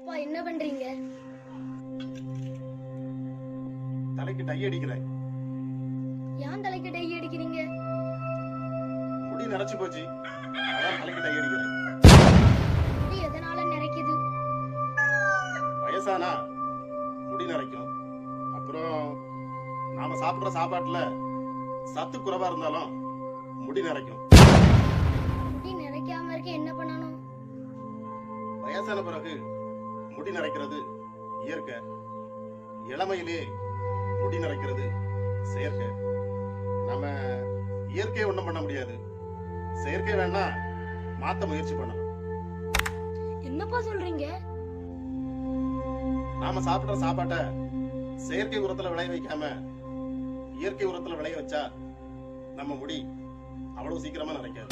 அப்பா என்ன பண்றீங்க? தலைக்கு டை அடிக்கிறேன். ஏன் தலைக்கு டை அடிக்கிறீங்க? முடி நரைச்சு போச்சு, அதான் தலைக்கு டை அடிக்கிறேன். முடி எதனால நரைக்குது? வயசானா முடி நரைக்கும். அப்புறம் நாம சாப்பிடுற சாப்பாட்டுல சத்து குறைவா இருந்தாலும் முடி நரைக்கும். முடி நரைக்காம இருக்க என்ன பண்ணணும்? வயசான பிறகு முடி நரைக்கிறது இயற்கை. இளமையிலே முடி நரைக்கிறது செயற்கை. நம்ம இயற்கையை ஒண்ணும் பண்ண முடியாது, செயற்கை வேணா மாத்த முயற்சி பண்ணணும். என்னப்பா சொல்றீங்க? நாம சாப்பிடுற சாப்பாட்டை செயற்கை உரத்துல விளைய வைக்காம இயற்கை உரத்துல விளைய வச்சா நம்ம முடி அவ்வளவு சீக்கிரமா நரைக்காது.